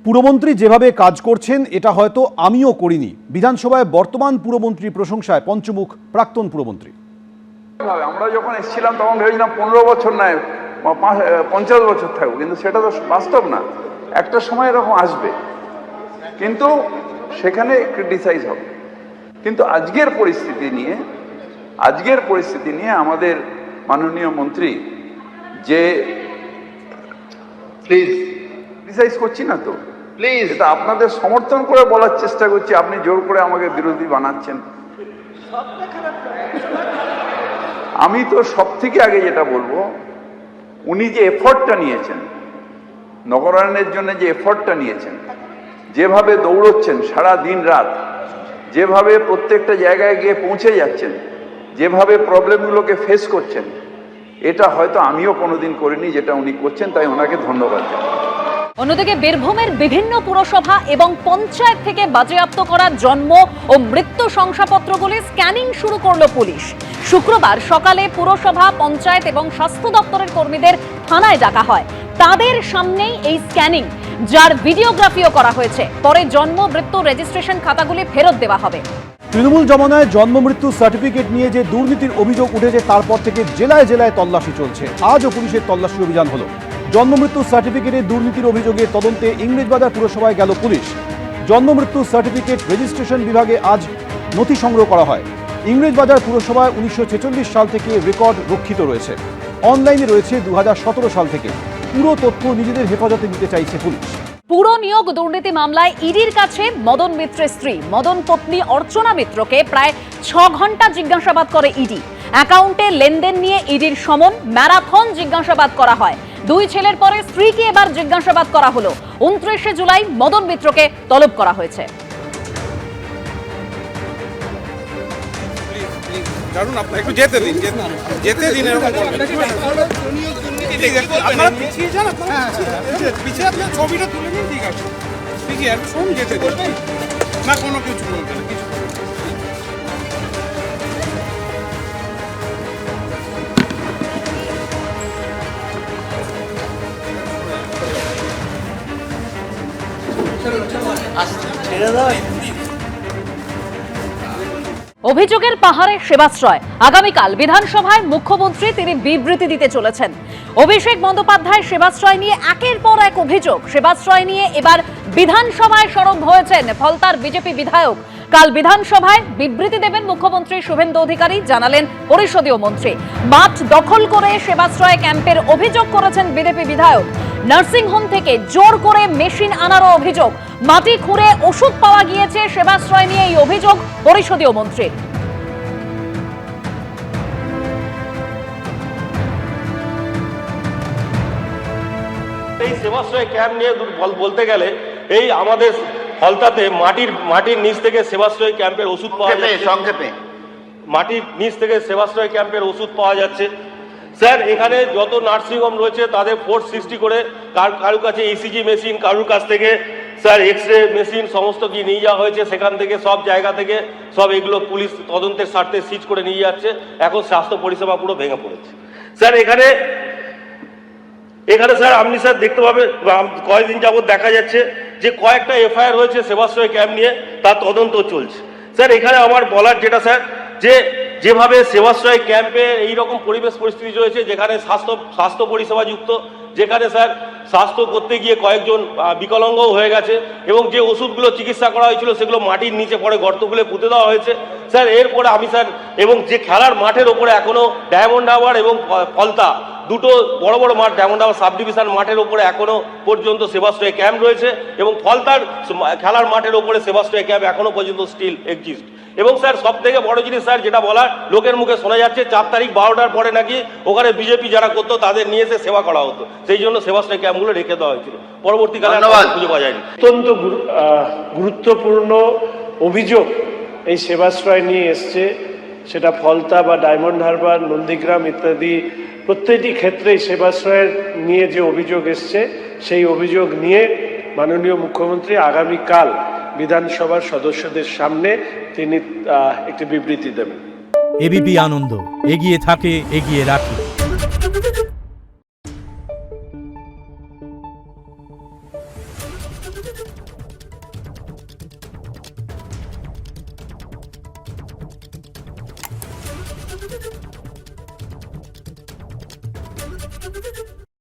পুরমন্ত্রী যেভাবে কাজ করছেন এটা হয়তো আমিও করিনি। বিধানসভায় বর্তমান পুরমন্ত্রী প্রশংসায় পঞ্চমুখ প্রাক্তন পুরমন্ত্রী। আমরা যখন এসেছিলাম তখন ভেবেছিলাম 15 বছর নয় 50 বছর থাকবো, কিন্তু সেটা তো বাস্তব না। একটা সময় এরকম আসবে, কিন্তু সেখানে ক্রিটিসাইজ হবে। কিন্তু আজকের পরিস্থিতি নিয়ে আমাদের মাননীয় মন্ত্রী যে প্লিজ ক্রিটিসাইজ করছি না তো, প্লিজ এটা আপনাদের সমর্থন করে বলার চেষ্টা করছি। আপনি জোর করে আমাকে বিরোধী বানাচ্ছেন। আমি তো সব থেকে আগে যেটা বলবো, উনি যে এফর্টটা নিয়েছেন, নগরায়ণের জন্য যে এফর্টটা নিয়েছেন, যেভাবে দৌড়চ্ছেন সারা দিন রাত, যেভাবে প্রত্যেকটা জায়গায় গিয়ে পৌঁছে যাচ্ছেন, যেভাবে প্রবলেমগুলোকে ফেস করছেন, এটা হয়তো আমিও কোনোদিন করিনি যেটা উনি করছেন, তাই ওনাকে ধন্যবাদ। অন্যদিকে বীরভূমের বিভিন্ন পুরসভা এবং পঞ্চায়েত থেকে বাজেয়াপ্ত করা জন্ম ও মৃত্যু শংসাপত্রগুলি স্ক্যানিং শুরু করল পুলিশ। শুক্রবার সকালে পুরসভা, পঞ্চায়েত এবং স্বাস্থ্য দপ্তরের কর্মীদের থানায় ডাকা হয়। তাদের সামনেই এই স্ক্যানিং, যার ভিডিওগ্রাফিও করা হয়েছে। পরে জন্ম মৃত্যু রেজিস্ট্রেশন খাতাগুলি ফেরত দেওয়া হবে। তৃণমূল জমানায় জন্ম মৃত্যু সার্টিফিকেট নিয়ে যে দুর্নীতির অভিযোগ উঠেছে, তারপর থেকে জেলায় জেলায় তল্লাশি চলছে। আজও পুলিশের তল্লাশি অভিযান হলো। জন্ম মৃত্যু সার্টিফিকেটে দুর্নীতির অভিযোগে তদন্তে ইংরেজবাজার পুরসভায় গেল পুলিশ। জন্ম মৃত্যু সার্টিফিকেট রেজিস্ট্রেশন বিভাগে আজ নথি সংগ্রহ করা হয়। ইংরেজবাজার পুরসভায় 1946 সাল থেকে রেকর্ড রক্ষিত রয়েছে। অনলাইনে রয়েছে 2017 সাল থেকে। পুরো তথ্য নিজেদের হেফাজতে নিতে চাইছে পুলিশ। পুর নিয়োগ দুর্নীতি মামলায় ইডির কাছে মদন মিত্রের স্ত্রী মদন পত্নী অর্চনা মিত্রকে প্রায় 6 ঘন্টা জিজ্ঞাসাবাদ করে ইডি। অ্যাকাউন্টে লেনদেন নিয়ে ইডির সমন, ম্যারাথন জিজ্ঞাসাবাদ করা হয়। দুই ছেলের পরে স্ত্রীকে এবার জিজ্ঞাসাবাদ করা হলো। 29 জুলাই মদন মিত্রকে তলব করা হয়েছে। একটু যেতে দিন, যেতে দিন। আপনারা পিছিয়ে যান, পিছিয়ে আপনার ছবিটা তুলে নিন। ঠিক আছে, ঠিক আছে, শোন, যেতে দিন না, কোনো কিছু বলবে না, কিছু। অভিযোগের পাহাড়ে সেবাশ্রয়। আগামীকাল বিধানসভায় মুখ্যমন্ত্রী তিনি বিবৃতি দিতে চলেছেন। অভিষেক বন্দ্যোপাধ্যায় সেবাশ্রয় নিয়ে একের পর এক অভিযোগ। সেবাশ্রয় নিয়ে এবার বিধানসভায় সরব হয়েছেন ফলতার বিজেপি বিধায়ক। কাল বিধানসভায় বিবৃতি দেবেন মুখ্যমন্ত্রী শুভেন্দু অধিকারী, জানালেন পরিষদীয় মন্ত্রী। মাঠ দখল করে সেবাশ্রয় ক্যাম্পের অভিযোগ করেছেন বিজেপি বিধায়ক। নার্সিংহোম থেকে জোর করে মেশিন আনারও অভিযোগ। মাটি খুঁড়ে ওষুধ পাওয়া গিয়েছে। সেবাশ্রয় নিয়ে এই অভিযোগ পরিষদীয় মন্ত্রী। এই সেবাশ্রয় ক্যাম্প নিয়ে বলতে গেলে, এই আমাদের ফলতাতে মাটির নিচ থেকে সেবাশ্রয় ক্যাম্পের ওষুধ পাওয়া যাচ্ছে। সংক্ষেপে মাটির নিচ থেকে সেবাশ্রয় ক্যাম্পের ওষুধ পাওয়া যাচ্ছে। স্যার, এখানে যত নার্সিংহোম রয়েছে তাদের ফোর্স সৃষ্টি করে কারুর কাছে ইসিজি মেশিন, কারুর কাছ থেকে স্যার এক্স রে মেশিন সমস্ত কি নিয়ে যাওয়া হয়েছে। সেখান থেকে সব জায়গা থেকে সব এগুলো পুলিশ তদন্তের স্বার্থে সিজ করে নিয়ে যাচ্ছে। এখন স্বাস্থ্য পরিষেবা পুরো ভেঙে পড়েছে। স্যার, এখানে স্যার আপনি স্যার দেখতে পাবেন, কয়েকদিন যাবত দেখা যাচ্ছে যে কয়েকটা এফআইআর হয়েছে সেবাশ্রয় ক্যাম্প নিয়ে, তার তদন্ত চলছে। স্যার, এখানে আমার বলার যেটা স্যার, যেভাবে সেবাশ্রয় ক্যাম্পে এইরকম পরিবেশ পরিস্থিতি রয়েছে, যেখানে স্বাস্থ্য পরিষেবা যুক্ত, যেখানে স্যার স্বাস্থ্য করতে গিয়ে কয়েকজন বিকলাঙ্গও হয়ে গেছে, এবং যে ওষুধগুলো চিকিৎসা করা হয়েছিল সেগুলো মাটির নিচে পড়ে গর্তগুলো পুঁতে দেওয়া হয়েছে। স্যার, এরপরে আমি স্যার, এবং যে খেলার মাঠের ওপরে এখনো ডায়মন্ড হারবার এবং ফলতা দুটো বড় বড় মাঠ, ডায়মন্ড হারবার সাব ডিভিশন মাঠের ওপরে এখনো পর্যন্ত সেবাশ্রয় ক্যাম্প রয়েছে, এবং ফলতার খেলার মাঠের ওপরে সেবাশ্রয় ক্যাম্প এখনো পর্যন্ত স্টিল এক্সিস্ট। এবং স্যার, সব থেকে বড় জিনিস স্যার যেটা বলার, লোকের মুখে শোনা যাচ্ছে 4 তারিখ 12টার পরে নাকি ওখানে বিজেপি যারা করতো তাদের নিয়ে এসে সেবা করা হতো, সেই জন্য সেবাশ্রয় ক্যাম্পগুলো রেখে দেওয়া হয়েছিল। পরবর্তীকালে খুঁজে পাওয়া যায়নি। অত্যন্ত গুরুত্বপূর্ণ অভিযোগ এই সেবাশ্রয় নিয়ে এসছে, সেটা ফলতা বা ডায়মন্ড হারবার, নন্দীগ্রাম ইত্যাদি প্রত্যেকটি ক্ষেত্রেই সেবাশ্রয়ের নিয়ে যে অভিযোগ এসছে, সেই অভিযোগ নিয়ে মাননীয় মুখ্যমন্ত্রী আগামীকাল বিধানসভার সদস্যদের সামনে তিনি একটি বিবৃতি দেবেন। এবিপি আনন্দ, এগিয়ে থাকে, এগিয়ে রাখে।